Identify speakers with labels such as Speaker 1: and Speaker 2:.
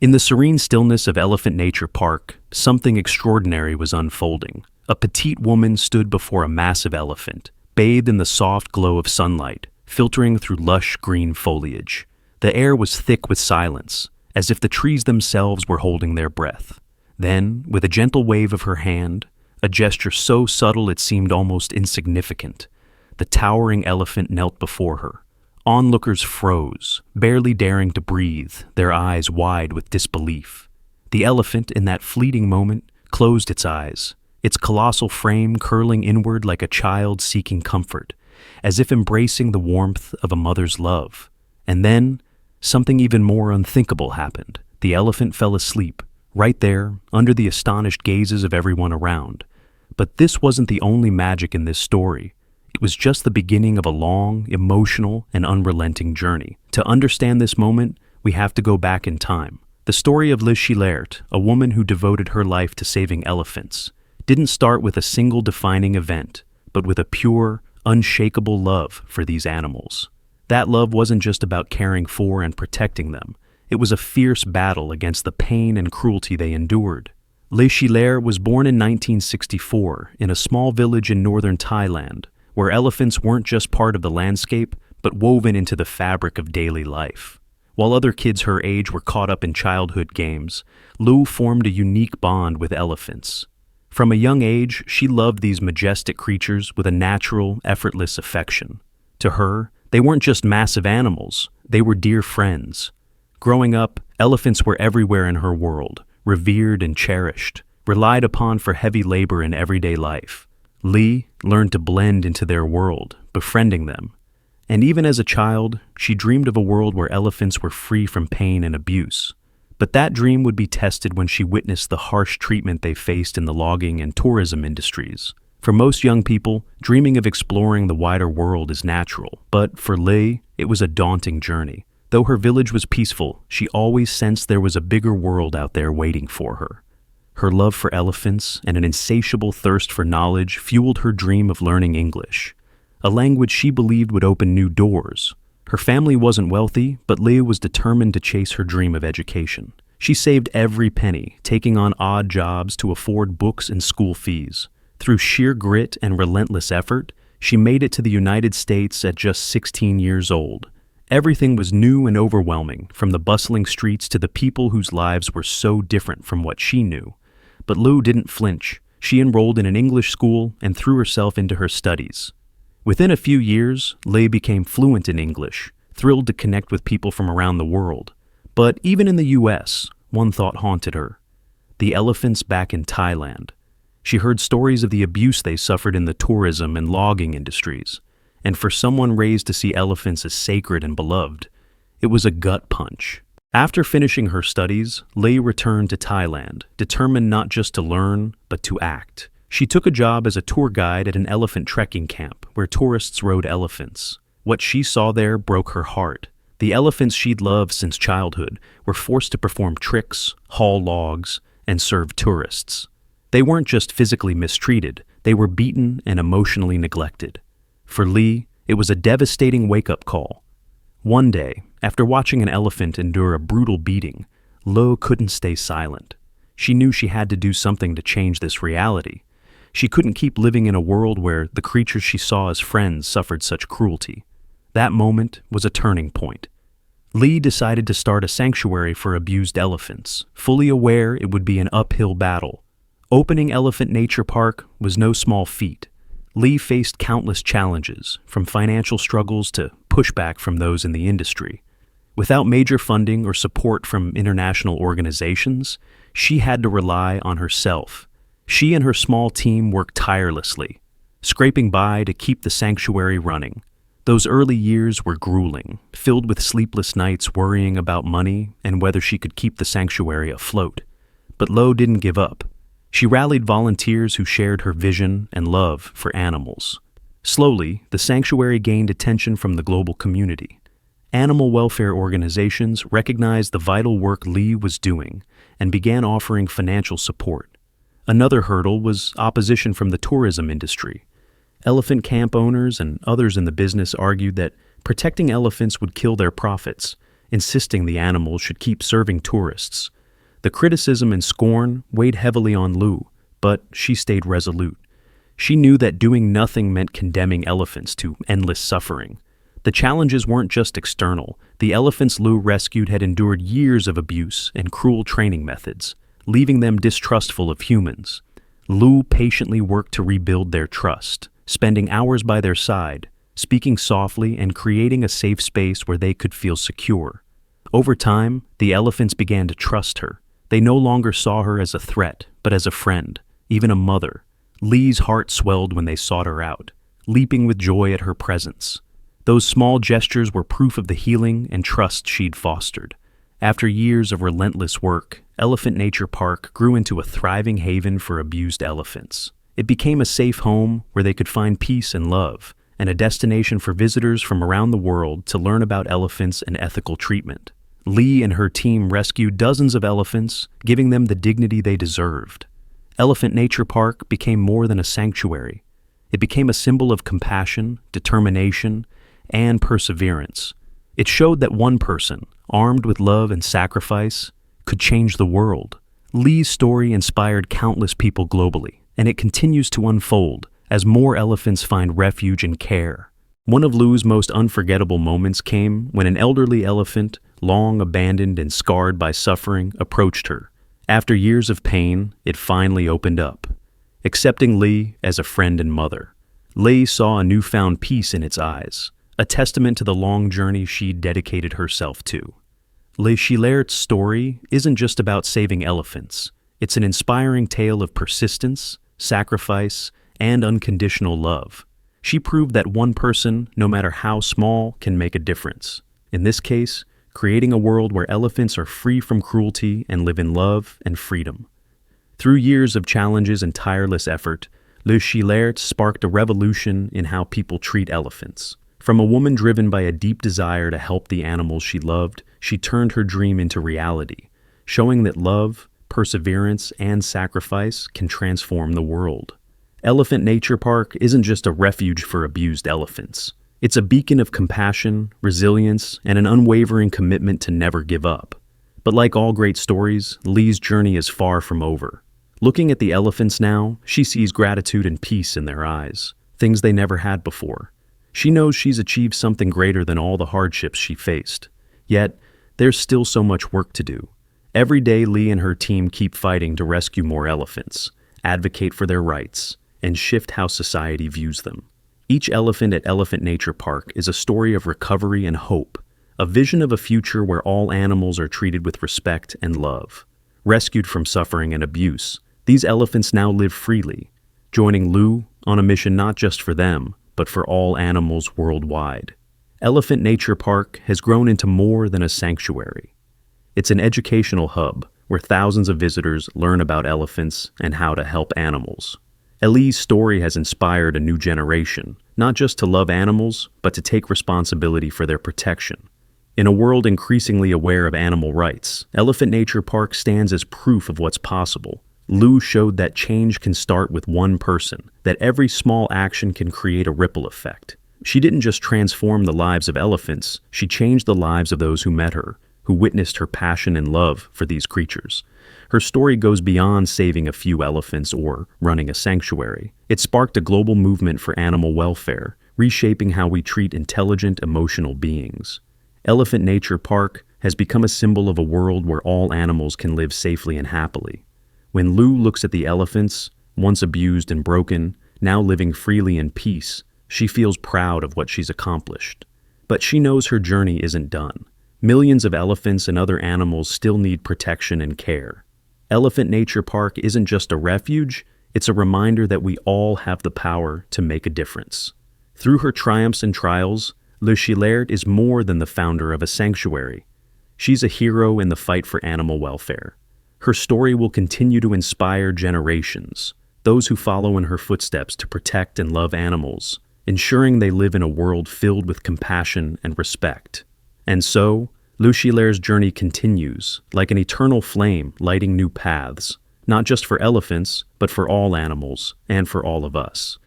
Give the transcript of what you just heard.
Speaker 1: In the serene stillness of Elephant Nature Park, something extraordinary was unfolding. A petite woman stood before a massive elephant, bathed in the soft glow of sunlight, filtering through lush green foliage. The air was thick with silence, as if the trees themselves were holding their breath. Then, with a gentle wave of her hand, a gesture so subtle it seemed almost insignificant, the towering elephant knelt before her. Onlookers froze, barely daring to breathe, their eyes wide with disbelief. The elephant, in that fleeting moment, closed its eyes, its colossal frame curling inward like a child seeking comfort, as if embracing the warmth of a mother's love. And then, something even more unthinkable happened. The elephant fell asleep, right there, under the astonished gazes of everyone around. But this wasn't the only magic in this story. It was just the beginning of a long, emotional, and unrelenting journey. To understand this moment, we have to go back in time. The story of Chailert, a woman who devoted her life to saving elephants, didn't start with a single defining event, but with a pure, unshakable love for these animals. That love wasn't just about caring for and protecting them. It was a fierce battle against the pain and cruelty they endured. Chailert was born in 1964 in a small village in northern Thailand, where elephants weren't just part of the landscape, but woven into the fabric of daily life. While other kids her age were caught up in childhood games, Lu formed a unique bond with elephants. From a young age, she loved these majestic creatures with a natural, effortless affection. To her, they weren't just massive animals, they were dear friends. Growing up, elephants were everywhere in her world, revered and cherished, relied upon for heavy labor in everyday life. Lee learned to blend into their world, befriending them. And even as a child, she dreamed of a world where elephants were free from pain and abuse. But that dream would be tested when she witnessed the harsh treatment they faced in the logging and tourism industries. For most young people, dreaming of exploring the wider world is natural. But for Lee, it was a daunting journey. Though her village was peaceful, she always sensed there was a bigger world out there waiting for her. Her love for elephants and an insatiable thirst for knowledge fueled her dream of learning English, a language she believed would open new doors. Her family wasn't wealthy, but Leah was determined to chase her dream of education. She saved every penny, taking on odd jobs to afford books and school fees. Through sheer grit and relentless effort, she made it to the United States at just 16 years old. Everything was new and overwhelming, from the bustling streets to the people whose lives were so different from what she knew. But Lou didn't flinch. She enrolled in an English school and threw herself into her studies. Within a few years, Lei became fluent in English, thrilled to connect with people from around the world. But even in the U.S., one thought haunted her: the elephants back in Thailand. She heard stories of the abuse they suffered in the tourism and logging industries. And for someone raised to see elephants as sacred and beloved, it was a gut punch. After finishing her studies, Lei returned to Thailand, determined not just to learn, but to act. She took a job as a tour guide at an elephant trekking camp where tourists rode elephants. What she saw there broke her heart. The elephants she'd loved since childhood were forced to perform tricks, haul logs, and serve tourists. They weren't just physically mistreated, they were beaten and emotionally neglected. For Lee, it was a devastating wake-up call. One day, after watching an elephant endure a brutal beating, Lo couldn't stay silent. She knew she had to do something to change this reality. She couldn't keep living in a world where the creatures she saw as friends suffered such cruelty. That moment was a turning point. Lee decided to start a sanctuary for abused elephants, fully aware it would be an uphill battle. Opening Elephant Nature Park was no small feat. Lee faced countless challenges, from financial struggles to pushback from those in the industry. Without major funding or support from international organizations, she had to rely on herself. She and her small team worked tirelessly, scraping by to keep the sanctuary running. Those early years were grueling, filled with sleepless nights worrying about money and whether she could keep the sanctuary afloat. But Lo didn't give up. She rallied volunteers who shared her vision and love for animals. Slowly, the sanctuary gained attention from the global community. Animal welfare organizations recognized the vital work Lee was doing and began offering financial support. Another hurdle was opposition from the tourism industry. Elephant camp owners and others in the business argued that protecting elephants would kill their profits, insisting the animals should keep serving tourists. The criticism and scorn weighed heavily on Lu, but she stayed resolute. She knew that doing nothing meant condemning elephants to endless suffering. The challenges weren't just external. The elephants Lu rescued had endured years of abuse and cruel training methods, leaving them distrustful of humans. Lu patiently worked to rebuild their trust, spending hours by their side, speaking softly and creating a safe space where they could feel secure. Over time, the elephants began to trust her. They no longer saw her as a threat, but as a friend, even a mother. Lee's heart swelled when they sought her out, leaping with joy at her presence. Those small gestures were proof of the healing and trust she'd fostered. After years of relentless work, Elephant Nature Park grew into a thriving haven for abused elephants. It became a safe home where they could find peace and love, and a destination for visitors from around the world to learn about elephants and ethical treatment. Lee and her team rescued dozens of elephants, giving them the dignity they deserved. Elephant Nature Park became more than a sanctuary. It became a symbol of compassion, determination, and perseverance. It showed that one person, armed with love and sacrifice, could change the world. Lee's story inspired countless people globally, and it continues to unfold as more elephants find refuge and care. One of Lu's most unforgettable moments came when an elderly elephant, long abandoned and scarred by suffering, approached her. After years of pain, it finally opened up, accepting Lee as a friend and mother. Lee saw a newfound peace in its eyes, a testament to the long journey she'd dedicated herself to. Chailert's story isn't just about saving elephants. It's an inspiring tale of persistence, sacrifice, and unconditional love. She proved that one person, no matter how small, can make a difference. In this case, creating a world where elephants are free from cruelty and live in love and freedom. Through years of challenges and tireless effort, Chailert sparked a revolution in how people treat elephants. From a woman driven by a deep desire to help the animals she loved, she turned her dream into reality, showing that love, perseverance, and sacrifice can transform the world. Elephant Nature Park isn't just a refuge for abused elephants. It's a beacon of compassion, resilience, and an unwavering commitment to never give up. But like all great stories, Lee's journey is far from over. Looking at the elephants now, she sees gratitude and peace in their eyes, things they never had before. She knows she's achieved something greater than all the hardships she faced. Yet, there's still so much work to do. Every day, Lee and her team keep fighting to rescue more elephants, advocate for their rights, and shift how society views them. Each elephant at Elephant Nature Park is a story of recovery and hope, a vision of a future where all animals are treated with respect and love. Rescued from suffering and abuse, these elephants now live freely, joining Lu on a mission not just for them, but for all animals worldwide. Elephant Nature Park has grown into more than a sanctuary. It's an educational hub where thousands of visitors learn about elephants and how to help animals. Lee's story has inspired a new generation, not just to love animals, but to take responsibility for their protection. In a world increasingly aware of animal rights, Elephant Nature Park stands as proof of what's possible. Lu showed that change can start with one person, that every small action can create a ripple effect. She didn't just transform the lives of elephants, she changed the lives of those who met her, who witnessed her passion and love for these creatures. Her story goes beyond saving a few elephants or running a sanctuary. It sparked a global movement for animal welfare, reshaping how we treat intelligent, emotional beings. Elephant Nature Park has become a symbol of a world where all animals can live safely and happily. When Lu looks at the elephants, once abused and broken, now living freely in peace, she feels proud of what she's accomplished. But she knows her journey isn't done. Millions of elephants and other animals still need protection and care. Elephant Nature Park isn't just a refuge, it's a reminder that we all have the power to make a difference. Through her triumphs and trials, Chailert is more than the founder of a sanctuary. She's a hero in the fight for animal welfare. Her story will continue to inspire generations, those who follow in her footsteps to protect and love animals, ensuring they live in a world filled with compassion and respect. And so, Chailert's journey continues, like an eternal flame lighting new paths, not just for elephants, but for all animals and for all of us.